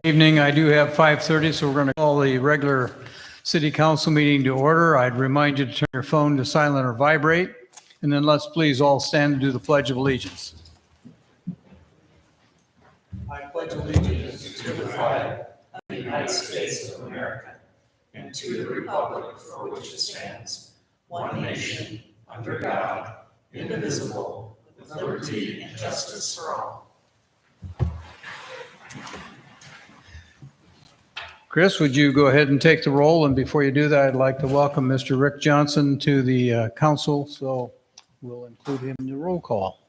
Good evening. I do have 5:30, so we're going to call the regular city council meeting to order. I'd remind you to turn your phone to silent or vibrate, and then let's please all stand and do the Pledge of Allegiance. I pledge allegiance to the flag of the United States of America and to the republic for which it stands, one nation, under God, indivisible, with liberty and justice for all. Chris, would you go ahead and take the roll? And before you do that, I'd like to welcome Mr. Rick Johnson to the council, so we'll include him in the roll call.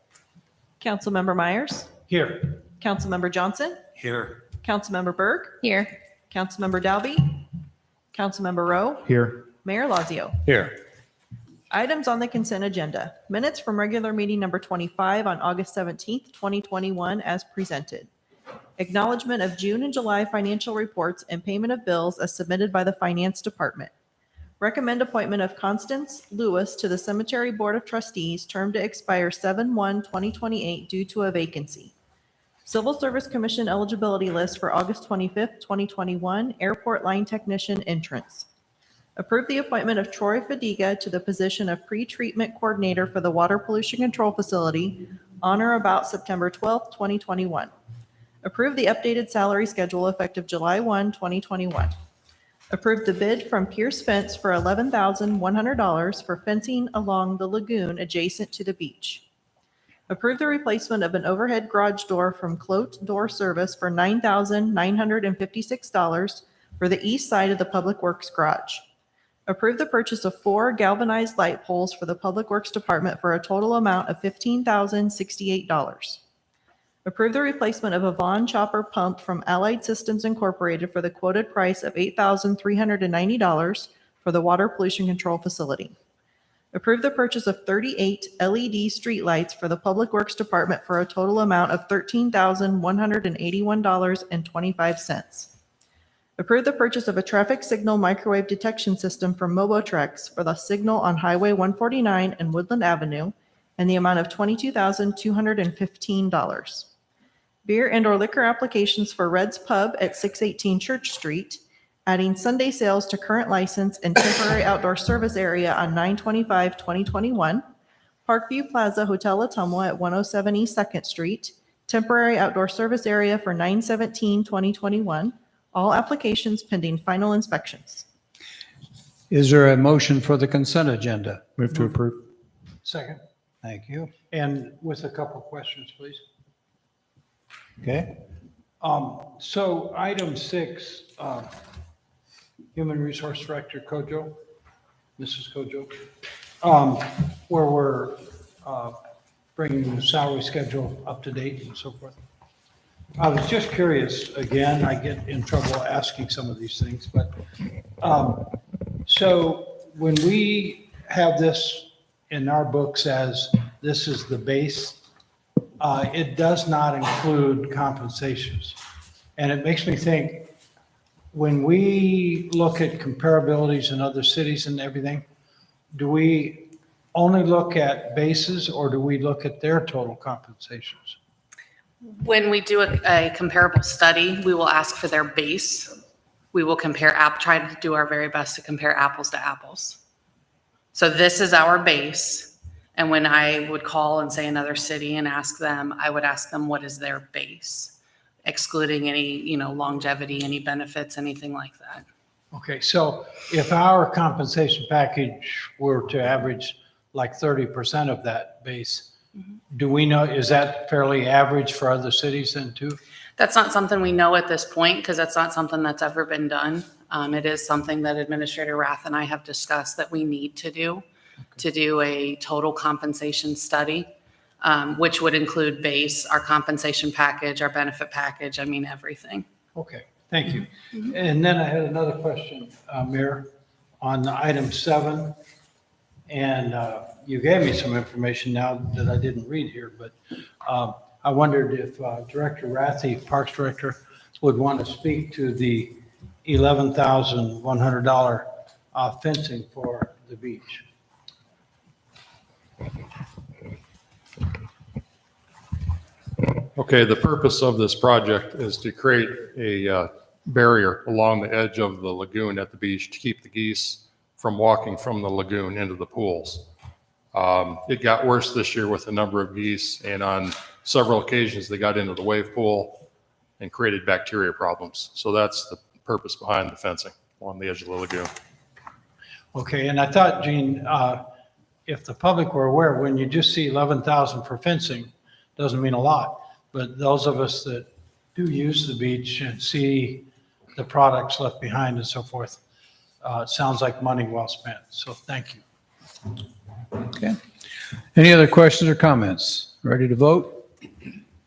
Councilmember Myers? Here. Councilmember Johnson? Here. Councilmember Berg? Here. Councilmember Dalby? Councilmember Rowe? Here. Mayor Lazio? Here. Items on the consent agenda. Minutes from regular meeting number 25 on August 17th, 2021 as presented. Acknowledgement of June and July financial reports and payment of bills as submitted by the Finance Department. Recommend appointment of Constance Lewis to the Cemetery Board of Trustees, term to expire 7/1/2028 due to a vacancy. Civil Service Commission eligibility list for August 25th, 2021, airport line technician entrance. Approve the appointment of Troy Fadiga to the position of pre-treatment coordinator for the Water Pollution Control Facility on or about September 12th, 2021. Approve the updated salary schedule effective July 1, 2021. Approve the bid from Pierce Fence for $11,100 for fencing along the lagoon adjacent to the beach. Approve the replacement of an overhead garage door from Clote Door Service for $9,956 for the east side of the Public Works garage. Approve the purchase of 4 galvanized light poles for the Public Works Department for a total amount of $15,068. Approve the replacement of a Vaughn chopper pump from Allied Systems Incorporated for the quoted price of $8,390 for the Water Pollution Control Facility. Approve the purchase of 38 LED streetlights for the Public Works Department for a total amount of $13,181.25. Approve the purchase of a traffic signal microwave detection system from Mobotrex for the signal on Highway 149 and Woodland Avenue in the amount of $22,215. Beer and/or liquor applications for Red's Pub at 618 Church Street, adding Sunday sales to current license and temporary outdoor service area on 9/25/2021. Parkview Plaza Hotel Ottumwa at 107 East 2nd Street, temporary outdoor service area for 9/17/2021. All applications pending final inspections. Is there a motion for the consent agenda? Move to approve. Second, Thank you. and with a couple questions, please. Okay. So item 6, Human Resource Director Kojo, Mrs. Kojo, where we're bringing the salary schedule up to date and so forth. I was just curious, again, I get in trouble asking some of these things, but so when we have this in our books as this is the base, it does not include compensations. And it makes me think, when we look at comparabilities in other cities and everything, do we only look at bases or do we look at their total compensations? When we do a comparable study, we will ask for their base. We will try to do our very best to compare apples to apples. So this is our base. And when I would call and say another city and ask them, I would ask them, what is their base? Excluding any, longevity, any benefits, anything like that. Okay, so if our compensation package were to average like 30% of that base, do we know, is that fairly average for other cities then too? That's not something we know at this point because that's not something that's ever been done. It is something that Administrator Rath and I have discussed that we need to do a total compensation study, which would include base, our compensation package, our benefit package, everything. Okay, thank you. And then I had another question, Mayor, on item 7. And you gave me some information now that I didn't read here, but I wondered if Director Rathy, Parks Director, would want to speak to the $11,100 fencing for the beach. Okay, the purpose of this project is to create a barrier along the edge of the lagoon at the beach to keep the geese from walking from the lagoon into the pools. It got worse this year with the number of geese, and on several occasions they got into the wave pool and created bacteria problems. So that's the purpose behind the fencing along the edge of the lagoon. Okay, and I thought, Gene, if the public were aware, when you just see 11,000 for fencing, doesn't mean a lot. But those of us that do use the beach and see the products left behind and so forth, it sounds like money well spent. So thank you. Okay. Any other questions or comments? Ready to vote?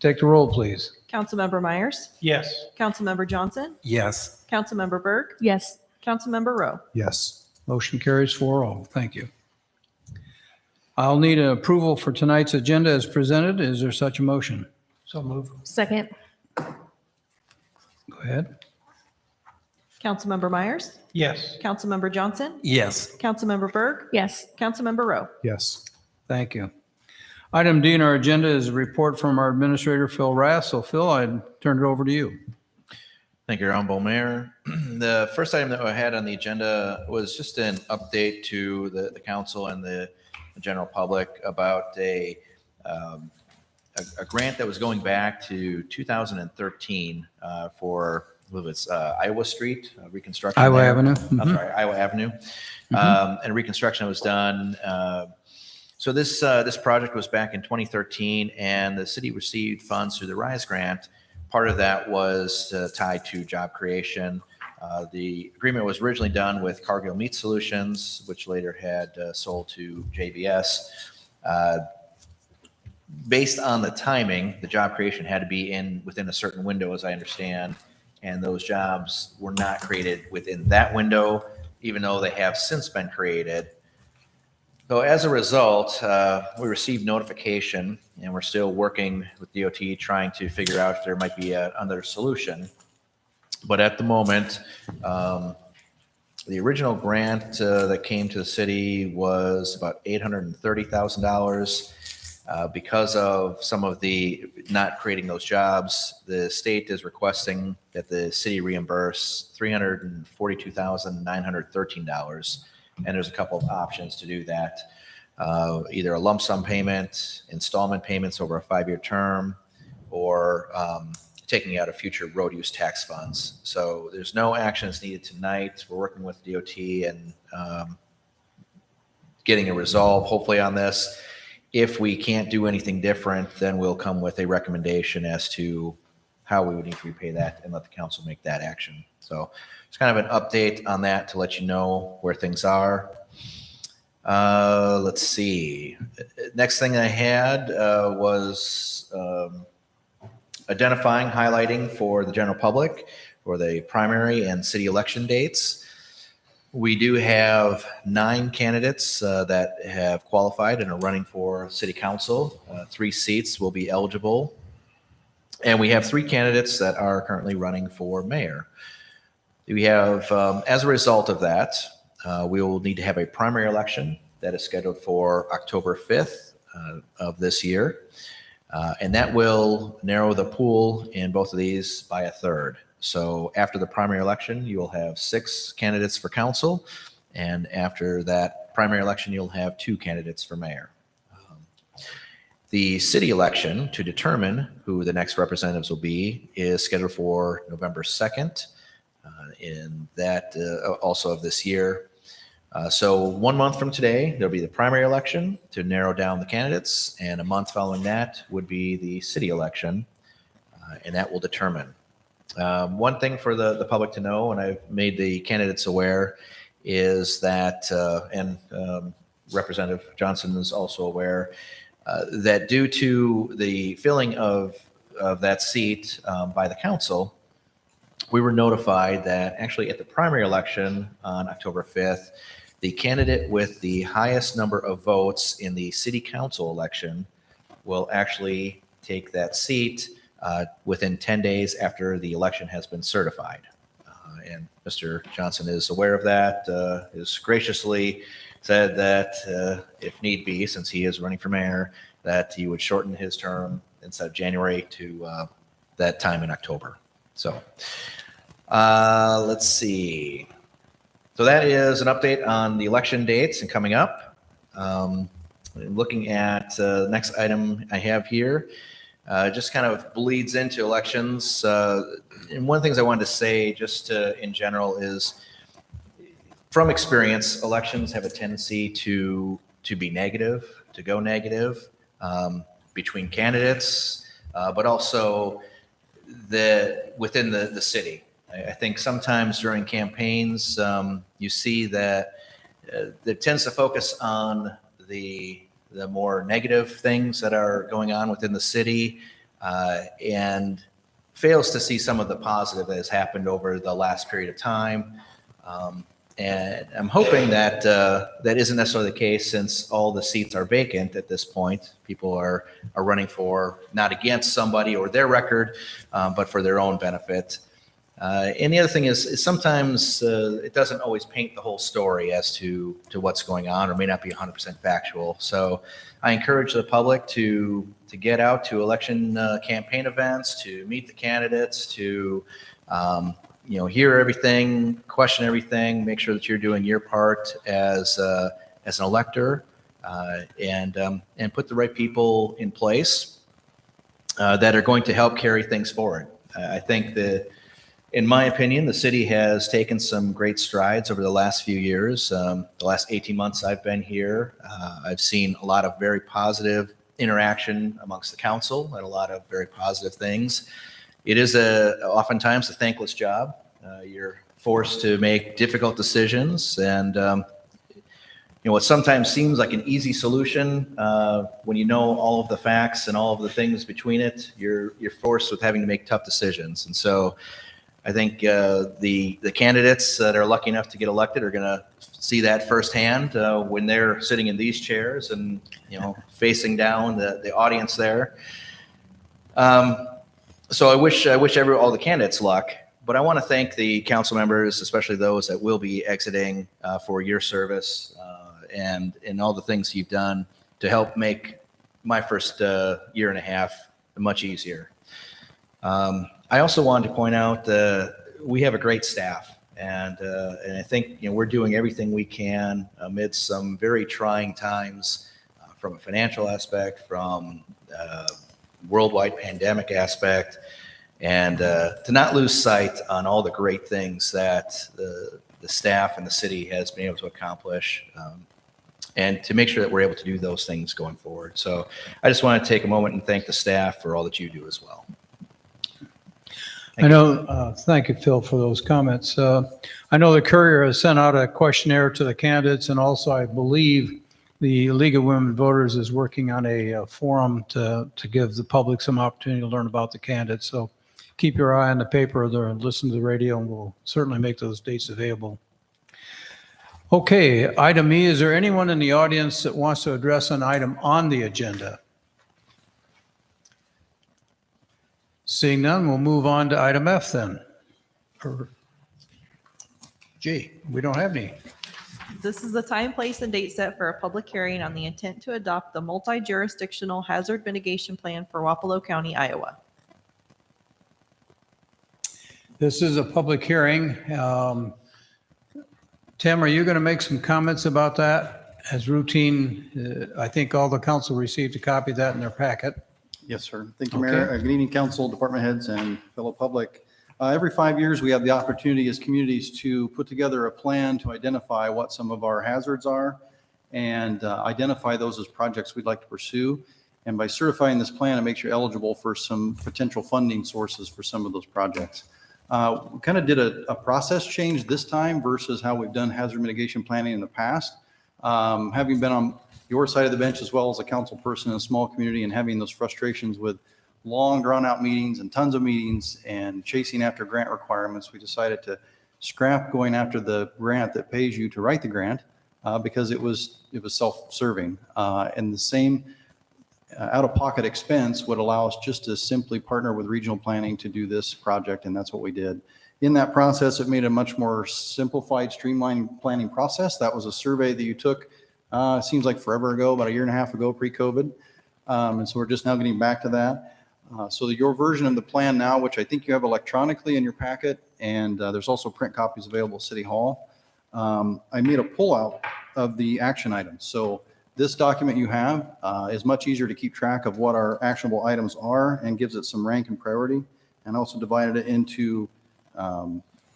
Take the roll, please. Councilmember Myers, Yes. Councilmember Johnson, Yes. Councilmember Berg, Yes. Councilmember Rowe. Yes. Motion carries 4-0. Thank you. I'll need an approval for tonight's agenda as presented. Is there such a motion? So move. Second. Go ahead. Councilmember Myers, Yes. Councilmember Johnson, Yes. Councilmember Berg, Yes. Councilmember Rowe. Yes. Thank you. Item D on our agenda is a report from our administrator, Phil Rath. So Phil, I'd turn it over to you. Thank you, Honorable Mayor. The first item that I had on the agenda was just an update to the council and the general public about a grant that was going back to 2013 for, I believe it's Iowa Street reconstruction. Iowa there. Avenue. I'm sorry, Iowa Avenue. And reconstruction was done. So this project was back in 2013, and the city received funds through the RISE grant. Part of that was tied to job creation. The agreement was originally done with Cargill Meat Solutions, which later had sold to JBS. Based on the timing, the job creation had to be within a certain window, as I understand, and those jobs were not created within that window, even though they have since been created. So as a result, we received notification, and we're still working with DOT trying to figure out if there might be another solution. But at the moment, the original grant that came to the city was about $830,000. Because of some of the not creating those jobs, the state is requesting that the city reimburse $342,913. And there's a couple of options to do that. Either a lump sum payment, installment payments over a 5-year term, or taking out of future road use tax funds. So there's no actions needed tonight. We're working with DOT and getting a resolve, hopefully, on this. If we can't do anything different, then we'll come with a recommendation as to how we would need to repay that and let the council make that action. So it's kind of an update on that to let you know where things are. Let's see. Next thing I had was identifying, highlighting for the general public for the primary and city election dates. We do have 9 candidates that have qualified and are running for city council. 3 seats will be eligible. And we have 3 candidates that are currently running for mayor. We have, as a result of that, we will need to have a primary election that is scheduled for October 5th of this year. And that will narrow the pool in both of these by a third. So after the primary election, you will have 6 candidates for council. And after that primary election, you'll have 2 candidates for mayor. The city election to determine who the next representatives will be is scheduled for November 2nd. In that also of this year. So 1 month from today, there'll be the primary election to narrow down the candidates, and a month following that would be the city election, and that will determine. One thing for the public to know, and I've made the candidates aware, is that, and Representative Johnson is also aware, that due to the filling of that seat by the council, we were notified that actually at the primary election on October 5th, the candidate with the highest number of votes in the city council election will actually take that seat within 10 days after the election has been certified. And Mr. Johnson is aware of that, has graciously said that if need be, since he is running for mayor, that he would shorten his term instead of January to that time in October. So let's see. So that is an update on the election dates and coming up. Looking at the next item I have here, just kind of bleeds into elections. And one of the things I wanted to say just in general is, from experience, elections have a tendency to be negative, to go negative between candidates, but also within the city. I think sometimes during campaigns, you see that it tends to focus on the more negative things that are going on within the city, and fails to see some of the positive that has happened over the last period of time. And I'm hoping that that isn't necessarily the case, since all the seats are vacant at this point. People are running for, not against somebody or their record, but for their own benefit. And the other thing is sometimes it doesn't always paint the whole story as to what's going on, or may not be 100% factual. So I encourage the public to get out to election campaign events, to meet the candidates, to hear everything, question everything, make sure that you're doing your part as an elector, and put the right people in place that are going to help carry things forward. I think that, in my opinion, the city has taken some great strides over the last few years. The last 18 months I've been here, I've seen a lot of very positive interaction amongst the council and a lot of very positive things. It is oftentimes a thankless job. You're forced to make difficult decisions, and what sometimes seems like an easy solution, when you know all of the facts and all of the things between it, you're forced with having to make tough decisions. And so I think the candidates that are lucky enough to get elected are going to see that firsthand when they're sitting in these chairs and facing down the audience there. So I wish all the candidates luck, but I want to thank the council members, especially those that will be exiting, for your service and all the things you've done to help make my first year and a half much easier. I also wanted to point out we have a great staff, and I think we're doing everything we can amidst some very trying times, from a financial aspect, from worldwide pandemic aspect, and to not lose sight on all the great things that the staff and the city has been able to accomplish, and to make sure that we're able to do those things going forward. So I just want to take a moment and thank the staff for all that you do as well. Thank you, Phil, for those comments. I know the Courier has sent out a questionnaire to the candidates, and also I believe the League of Women Voters is working on a forum to give the public some opportunity to learn about the candidates. So keep your eye on the paper there and listen to the radio, and we'll certainly make those dates available. Okay, item E, is there anyone in the audience that wants to address an item on the agenda? Seeing none, we'll move on to item F then. Or G, we don't have any. This is the time, place, and date set for a public hearing on the intent to adopt the multi-jurisdictional hazard mitigation plan for Wapello County, Iowa. This is a public hearing. Tim, are you going to make some comments about that? As routine, I think all the council received a copy of that in their packet. Yes, sir. Thank you, Mayor. Okay. Good evening, council, department heads, and fellow public. Every 5 years, we have the opportunity as communities to put together a plan to identify what some of our hazards are and identify those as projects we'd like to pursue. And by certifying this plan, it makes you eligible for some potential funding sources for some of those projects. We kind of did a process change this time versus how we've done hazard mitigation planning in the past. Having been on your side of the bench as well as a council person in a small community, and having those frustrations with long drawn out meetings and tons of meetings and chasing after grant requirements, we decided to scrap going after the grant that pays you to write the grant because it was self-serving. And the same out-of-pocket expense would allow us just to simply partner with regional planning to do this project, and that's what we did. In that process, it made a much more simplified, streamlined planning process. That was a survey that you took, seems like forever ago, about a year and a half ago, pre-COVID. And so we're just now getting back to that. So your version of the plan now, which I think you have electronically in your packet, and there's also print copies available at City Hall. I made a pullout of the action items. So this document you have is much easier to keep track of what our actionable items are and gives it some rank and priority, and also divided it into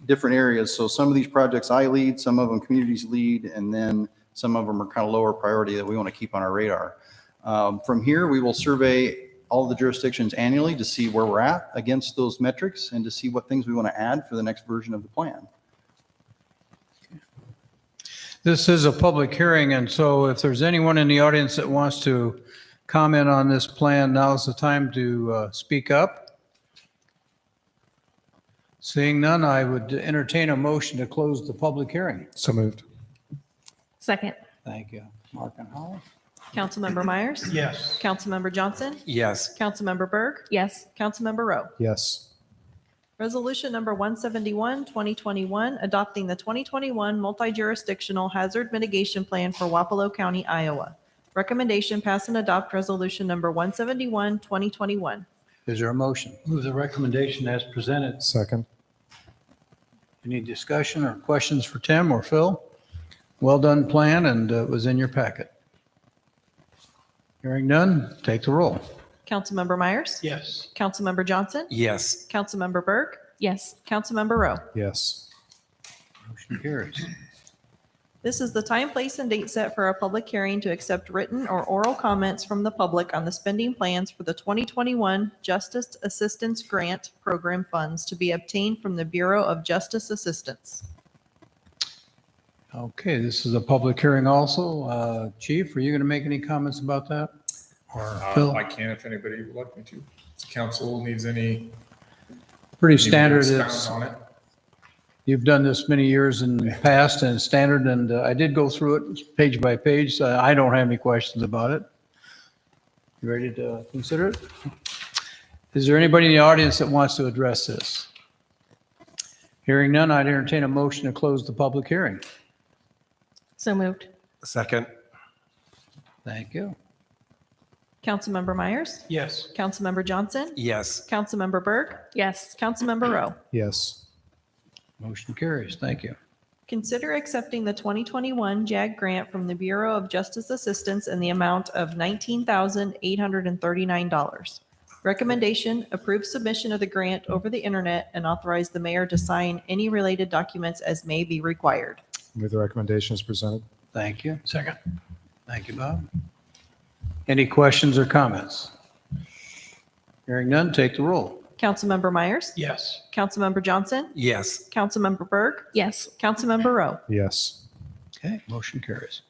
different areas. So some of these projects I lead, some of them communities lead, and then some of them are kind of lower priority that we want to keep on our radar. From here, we will survey all of the jurisdictions annually to see where we're at against those metrics and to see what things we want to add for the next version of the plan. This is a public hearing, and so if there's anyone in the audience that wants to comment on this plan, now's the time to speak up. Seeing none, I would entertain a motion to close the public hearing. So moved. Second. Thank you. Mark and Holly? Councilmember Myers? Yes. Councilmember Johnson? Yes. Councilmember Berg? Yes. Councilmember Rowe? Yes. Resolution number 171, 2021, adopting the 2021 multi-jurisdictional hazard mitigation plan for Wapello County, Iowa. Recommendation, pass and adopt resolution number 171, 2021. Is there a motion? Move the recommendation as presented. Second. Any discussion or questions for Tim or Phil? Well done plan, and it was in your packet. Hearing none, take the roll. Councilmember Myers? Yes. Councilmember Johnson? Yes. Councilmember Berg? Yes. Councilmember Rowe? Yes. Motion carries. This is the time, place, and date set for a public hearing to accept written or oral comments from the public on the spending plans for the 2021 Justice Assistance Grant Program funds to be obtained from the Bureau of Justice Assistance. Okay, this is a public hearing also. Chief, are you going to make any comments about that? Or Phil? I can if anybody would like me to. If the council needs any. Pretty need me to standard. expound It's, on it. you've done this many years in the past and standard, and I did go through it page by page. I don't have any questions about it. You ready to consider it? Is there anybody in the audience that wants to address this? Hearing none, I'd entertain a motion to close the public hearing. So moved. Second. Thank you. Councilmember Myers? Yes. Councilmember Johnson? Yes. Councilmember Berg? Yes. Councilmember Rowe? Yes. Motion carries. Thank you. Consider accepting the 2021 JAG grant from the Bureau of Justice Assistance in the amount of $19,839. Recommendation, approve submission of the grant over the internet and authorize the mayor to sign any related documents as may be required. Move the recommendation as presented. Thank you. Second. Thank you, Bob. Any questions or comments? Hearing none, take the roll. Councilmember Myers? Yes. Councilmember Johnson? Yes. Councilmember Berg? Yes. Councilmember Rowe? Yes. Okay, motion carries.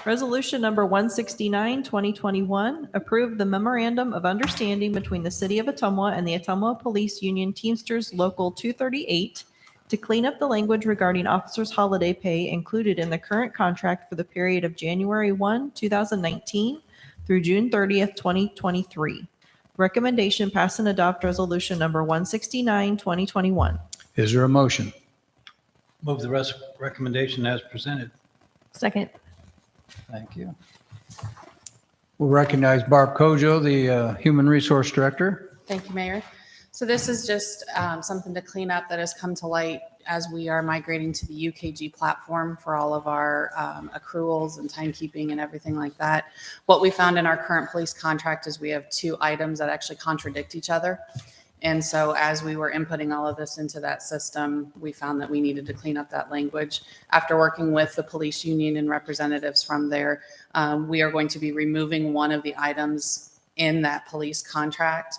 Resolution number 169, 2021, approve the memorandum of understanding between the City of Ottumwa and the Ottumwa Police Union Teamsters Local 238 to clean up the language regarding officers' holiday pay included in the current contract for the period of January 1, 2019 through June 30th, 2023. Recommendation, pass and adopt resolution number 169, 2021. Is there a motion? Move the recommendation as presented. Second. Thank you. We'll recognize Barb Kojo, the Human Resource Director. Thank you, Mayor. So this is just something to clean up that has come to light as we are migrating to the UKG platform for all of our accruals and timekeeping and everything like that. What we found in our current police contract is we have two items that actually contradict each other. And so as we were inputting all of this into that system, we found that we needed to clean up that language. After working with the police union and representatives from there, we are going to be removing one of the items in that police contract,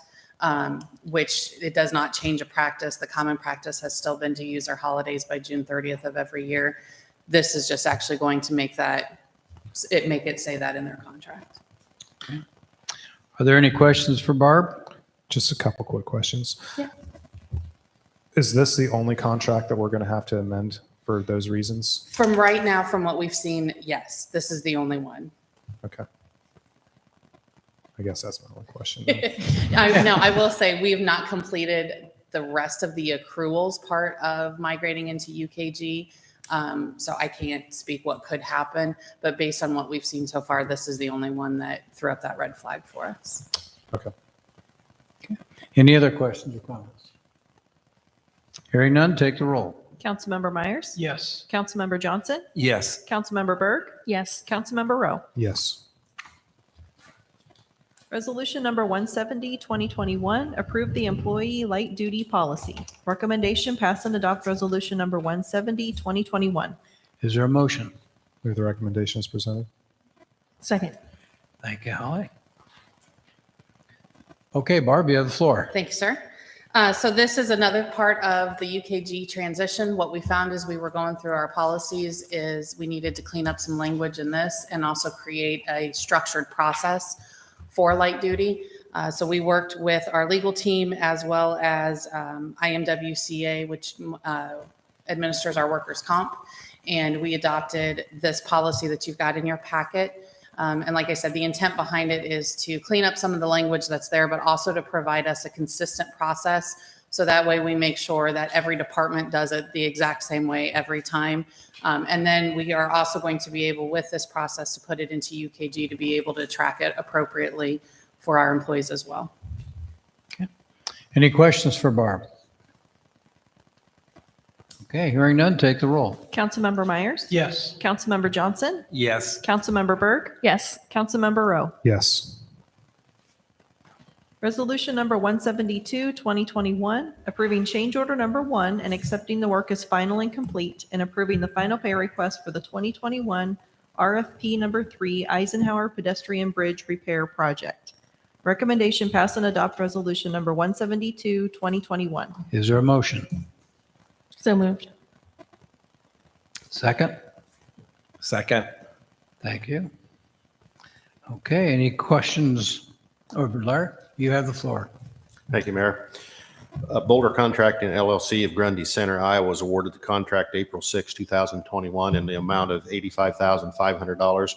which it does not change a practice. The common practice has still been to use our holidays by June 30th of every year. This is just actually going to make it say that in their contract. Are there any questions for Barb? Just a couple quick questions. Yeah. Is this the only contract that we're going to have to amend for those reasons? From right now, from what we've seen, yes, this is the only one. Okay. I guess that's my only question. I will say we have not completed the rest of the accruals part of migrating into UKG. So I can't speak what could happen, but based on what we've seen so far, this is the only one that threw up that red flag for us. Okay. Any other questions or comments? Hearing none, take the roll. Councilmember Myers? Yes. Councilmember Johnson? Yes. Councilmember Berg? Yes. Councilmember Rowe? Yes. Resolution number 170, 2021, approve the employee light duty policy. Recommendation, pass and adopt resolution number 170, 2021. Is there a motion? Move the recommendation as presented. Second. Thank you, Holly. Okay, Barb, you have the floor. Thank you, sir. So this is another part of the UKG transition. What we found as we were going through our policies is we needed to clean up some language in this and also create a structured process for light duty. So we worked with our legal team as well as IMWCA, which administers our workers' comp. And we adopted this policy that you've got in your packet. And like I said, the intent behind it is to clean up some of the language that's there, but also to provide us a consistent process. So that way we make sure that every department does it the exact same way every time. And then we are also going to be able, with this process, to put it into UKG to be able to track it appropriately for our employees as well. Any questions for Barb? Okay, hearing none, take the roll. Councilmember Myers? Yes. Councilmember Johnson? Yes. Councilmember Berg? Yes. Councilmember Rowe? Yes. Resolution number 172, 2021, approving change order number 1 and accepting the work as final and complete and approving the final pay request for the 2021 RFP number 3 Eisenhower Pedestrian Bridge Repair Project. Recommendation, pass and adopt resolution number 172, 2021. Is there a motion? So moved. Second? Second. Thank you. Okay, any questions? Over Larry, you have the floor. Thank you, Mayor. Boulder Contracting LLC of Grundy Center, Iowa was awarded the contract April 6, 2021 in the amount of $85,500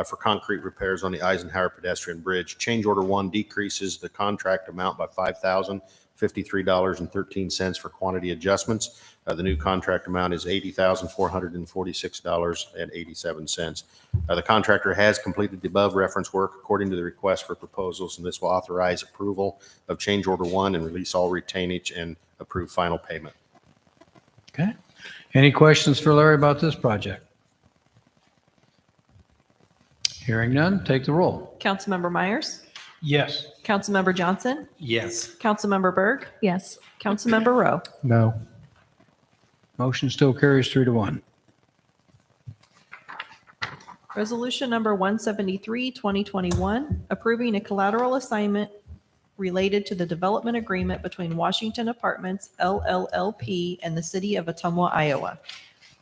for concrete repairs on the Eisenhower pedestrian bridge. Change order 1 decreases the contract amount by $5,053.13 for quantity adjustments. The new contract amount is $80,446.87. The contractor has completed the above reference work according to the request for proposals, and this will authorize approval of change order 1 and release all retainage and approve final payment. Okay. Any questions for Larry about this project? Hearing none, take the roll. Councilmember Myers? Yes. Councilmember Johnson? Yes. Councilmember Berg? Yes. Councilmember Rowe? No. Motion still carries 3-1. Resolution number 173, 2021, approving a collateral assignment related to the development agreement between Washington Apartments LLLP and the city of Ottumwa, Iowa.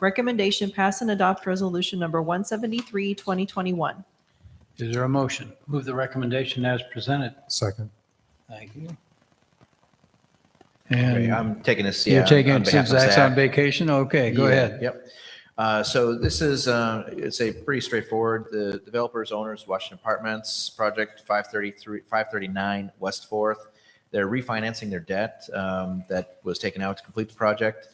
Recommendation, pass and adopt resolution number 173, 2021. Is there a motion? Move the recommendation as presented. Second. Thank you. Okay, And I'm taking this, you're yeah, taking on it behalf since of Zach's on Zach. vacation? Okay, go Yeah, ahead. Yep. So this is, it's a pretty straightforward, the developers, owners, Washington Apartments, project 539 West 4th. They're refinancing their debt that was taken out to complete the project.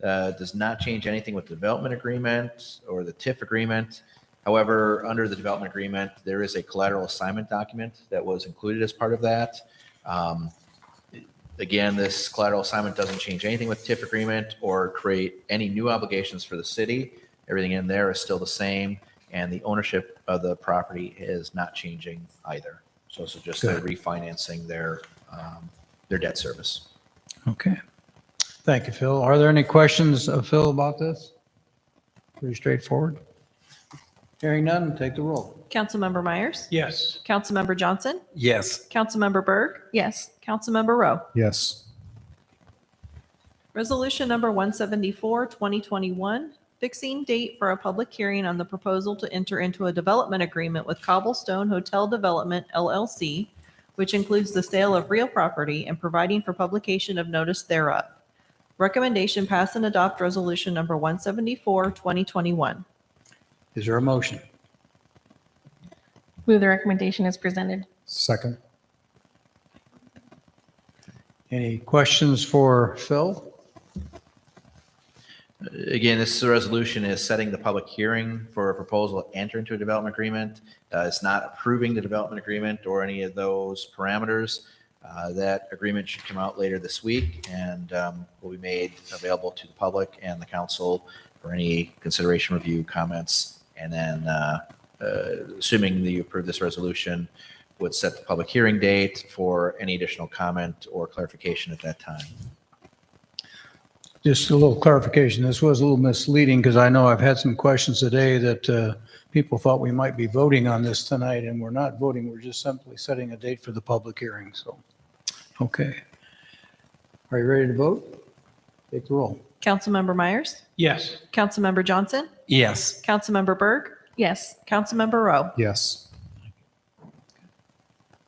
Does not change anything with the development agreement or the TIF agreement. However, under the development agreement, there is a collateral assignment document that was included as part of that. Again, this collateral assignment doesn't change anything with TIF agreement or create any new obligations for the city. Everything in there is still the same, and the ownership of the property is not changing either. So this is just they're refinancing their debt service. Okay. Thank you, Phil. Are there any questions of Phil about this? Pretty straightforward. Hearing none, take the roll. Councilmember Myers? Yes. Councilmember Johnson? Yes. Councilmember Berg? Yes. Councilmember Rowe? Yes. Resolution number 174, 2021, fixing date for a public hearing on the proposal to enter into a development agreement with Cobblestone Hotel Development LLC, which includes the sale of real property and providing for publication of notice thereof. Recommendation, pass and adopt resolution number 174, 2021. Is there a motion? Move the recommendation as presented. Second. Any questions for Phil? Again, this resolution is setting the public hearing for a proposal to enter into a development agreement. It's not approving the development agreement or any of those parameters. That agreement should come out later this week and will be made available to the public and the council for any consideration, review, comments. And then assuming that you approve this resolution, would set the public hearing date for any additional comment or clarification at that time. Just a little clarification. This was a little misleading because I know I've had some questions today that people thought we might be voting on this tonight, and we're not voting. We're just simply setting a date for the public hearing. So, okay. Are you ready to vote? Take the roll. Councilmember Myers, Yes. Councilmember Johnson, Yes. Councilmember Berg, Yes. Councilmember Rowe. Yes.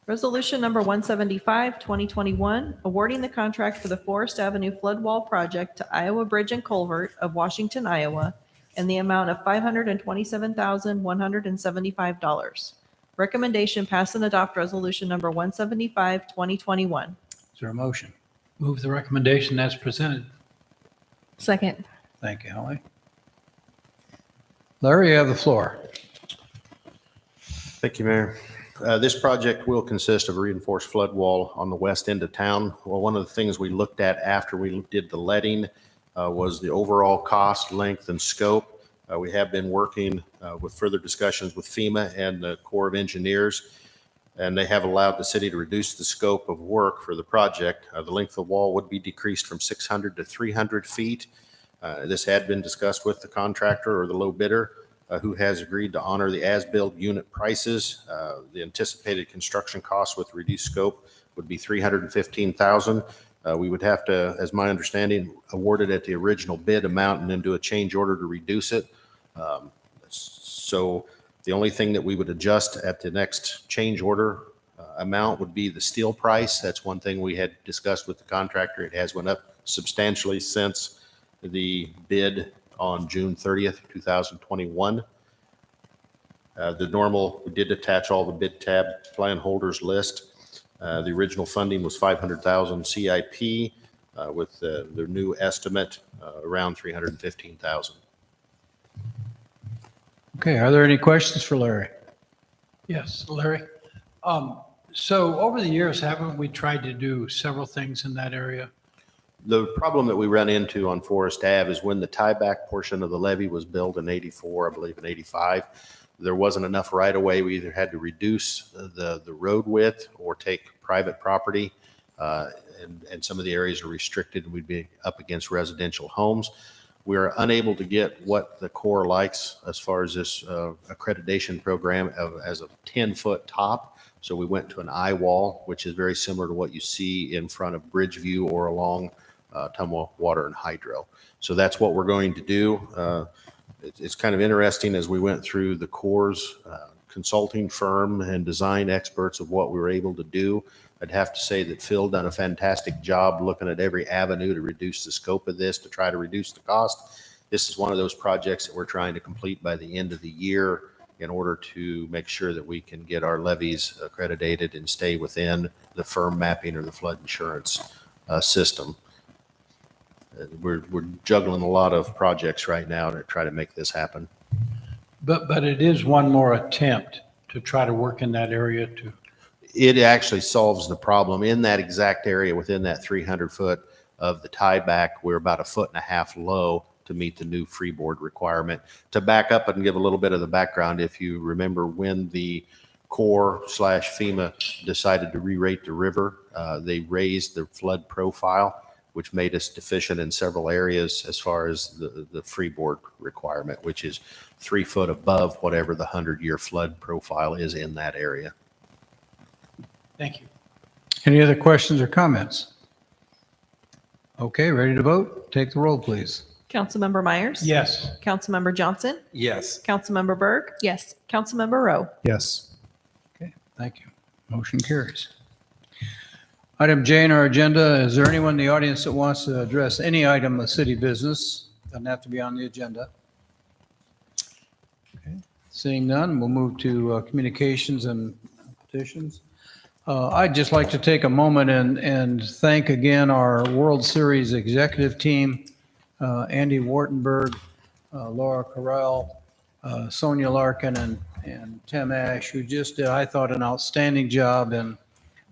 Resolution number 175, 2021, awarding the contract for the Forest Avenue Flood Wall Project to Iowa Bridge and Culvert of Washington, Iowa, in the amount of $527,175. Recommendation pass and adopt resolution number 175, 2021. Is there a motion? Move the recommendation as presented. Second. Thank you, Holly. Larry, you have the floor. Thank you, Mayor. This project will consist of a reinforced flood wall on the west end of town. Well, one of the things we looked at after we did the letting was the overall cost, length, and scope. We have been working with further discussions with FEMA and the Corps of Engineers, and they have allowed the city to reduce the scope of work for the project. The length of the wall would be decreased from 600 to 300 feet. This had been discussed with the contractor or the low bidder, who has agreed to honor the as-built unit prices. The anticipated construction costs with reduced scope would be $315,000. We would have to, as my understanding, award it at the original bid amount and then do a change order to reduce it. So the only thing that we would adjust at the next change order amount would be the steel price. That's one thing we had discussed with the contractor. It has went up substantially since the bid on June 30th, 2021. We did attach all the bid tab plan holders list. The original funding was $500,000 CIP with the new estimate around $315,000. Okay, are there any questions for Larry? Yes, Larry. So over the years, haven't we tried to do several things in that area? The problem that we run into on Forest Ave is when the tieback portion of the levee was built in 84, I believe in 85, there wasn't enough right of way. We either had to reduce the road width or take private property, and some of the areas are restricted. We'd be up against residential homes. We are unable to get what the Corps likes as far as this accreditation program as a 10-foot top. So we went to an eye wall, which is very similar to what you see in front of Bridgeview or along Ottumwa Water and Hydro. So that's what we're going to do. It's kind of interesting as we went through the Corps' consulting firm and design experts of what we were able to do. I'd have to say that Phil done a fantastic job looking at every avenue to reduce the scope of this, to try to reduce the cost. This is one of those projects that we're trying to complete by the end of the year in order to make sure that we can get our levees accredited and stay within the firm mapping or the flood insurance system. We're juggling a lot of projects right now to try to make this happen. But it is one more attempt to try to work in that area too. It actually solves the problem in that exact area within that 300 foot of the tieback. We're about 1.5 feet low to meet the new freeboard requirement. To back up and give a little bit of the background, if you remember when the Corps/FEMA decided to re-rate the river, they raised the flood profile, which made us deficient in several areas as far as the freeboard requirement, which is 3 foot above whatever the 100-year flood profile is in that area. Thank you. Any other questions or comments? Okay, ready to vote? Take the roll, please. Councilmember Myers? Yes. Councilmember Johnson? Yes. Councilmember Berg? Yes. Councilmember Rowe? Yes. Okay, thank you. Motion carries. Item J in our agenda, is there anyone in the audience that wants to address any item of city business? Doesn't have to be on the agenda. Okay. Seeing none, we'll move to communications and petitions. I'd just like to take a moment and thank again our World Series executive team. Andy Wartenberg, Laura Carell, Sonia Larkin, and Tim Ash, who just did, I thought, an outstanding job in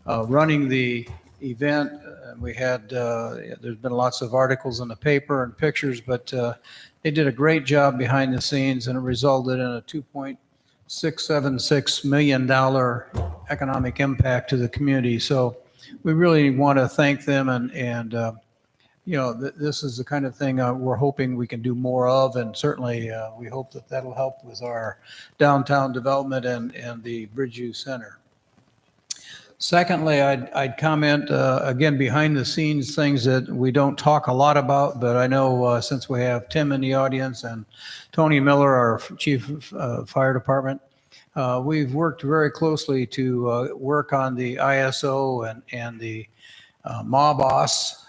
running the event. We had, there's been lots of articles in the paper and pictures, but they did a great job behind the scenes, and it resulted in a $2.676 million economic impact to the community. So we really want to thank them, and this is the kind of thing we're hoping we can do more of, and certainly we hope that that'll help with our downtown development and the Bridgeview Center. Secondly, I'd comment, again, behind the scenes, things that we don't talk a lot about, but I know since we have Tim in the audience and Tony Miller, our chief of fire department, we've worked very closely to work on the ISO and the MABOS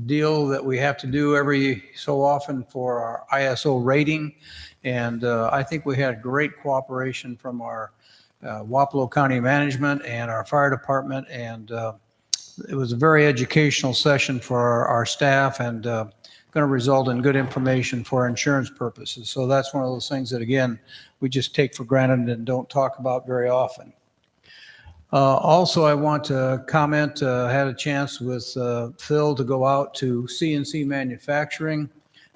deal that we have to do every so often for our ISO rating. And I think we had great cooperation from our Wapello County Management and our fire department, and it was a very educational session for our staff, and going to result in good information for insurance purposes. So that's one of those things that, again, we just take for granted and don't talk about very often. Also, I want to comment, had a chance with Phil to go out to CNC Manufacturing.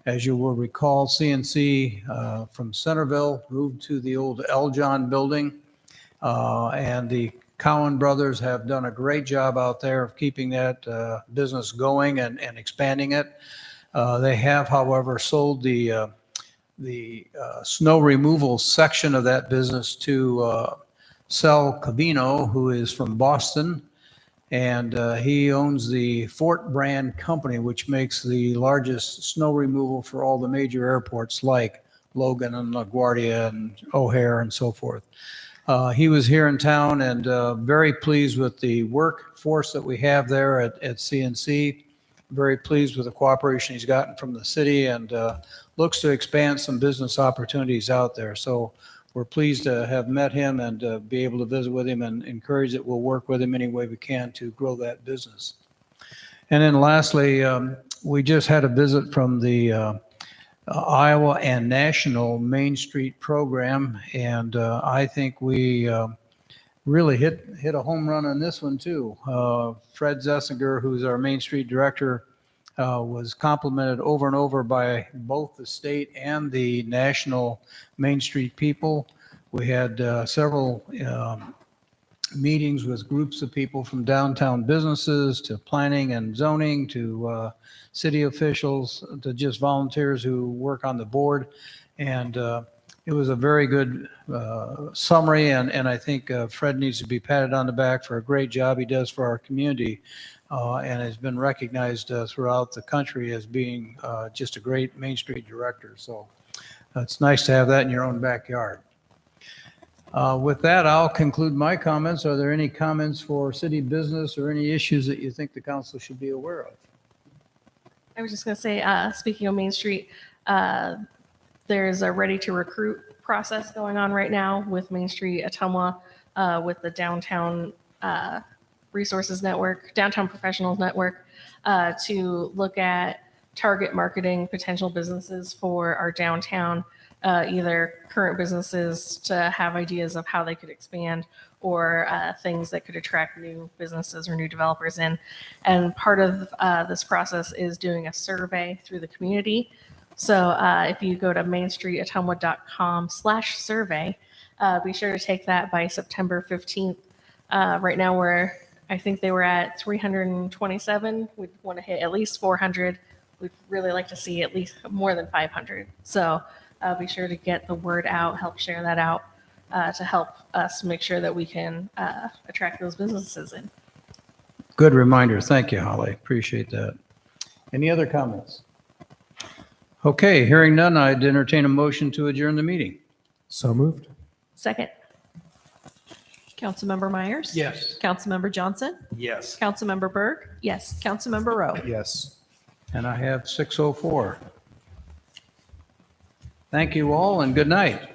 As you will recall, CNC from Centerville moved to the old Eljon building. And the Cowan brothers have done a great job out there of keeping that business going and expanding it. They have, however, sold the snow removal section of that business to Sal Cavino, who is from Boston. And he owns the Fort Brand Company, which makes the largest snow removal for all the major airports like Logan and LaGuardia and O'Hare and so forth. He was here in town and very pleased with the workforce that we have there at CNC. Very pleased with the cooperation he's gotten from the city, and looks to expand some business opportunities out there. So we're pleased to have met him and be able to visit with him, and encourage that we'll work with him any way we can to grow that business. And then lastly, we just had a visit from the Iowa and National Main Street program, and I think we really hit a home run on this one too. Fred Zessinger, who's our Main Street director, was complimented over and over by both the state and the national Main Street people. We had several meetings with groups of people from downtown businesses to planning and zoning to city officials to just volunteers who work on the board. And it was a very good summary. And I think Fred needs to be patted on the back for a great job he does for our community, and has been recognized throughout the country as being just a great Main Street director. So it's nice to have that in your own backyard. With that, I'll conclude my comments. Are there any comments for city business or any issues that you think the council should be aware of? I was just going to say, speaking of Main Street, there's a ready to recruit process going on right now with Main Street Ottumwa, with the Downtown Resources Network, Downtown Professionals Network, to look at target marketing potential businesses for our downtown, either current businesses to have ideas of how they could expand, or things that could attract new businesses or new developers in. And part of this process is doing a survey through the community. So if you go to mainstreetattumwa.com/survey, be sure to take that by September 15th. Right now I think they were at 327. We'd want to hit at least 400. We'd really like to see at least more than 500. So be sure to get the word out, help share that out, to help us make sure that we can attract those businesses in. Good reminder. Thank you, Holly. Appreciate that. Any other comments? Okay, hearing none, I'd entertain a motion to adjourn the meeting. So moved. Second. Councilmember Myers? Yes. Councilmember Johnson? Yes. Councilmember Berg? Yes. Councilmember Rowe? Yes. And I have 6:04. Thank you all, and good night.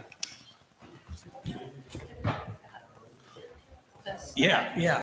Yeah.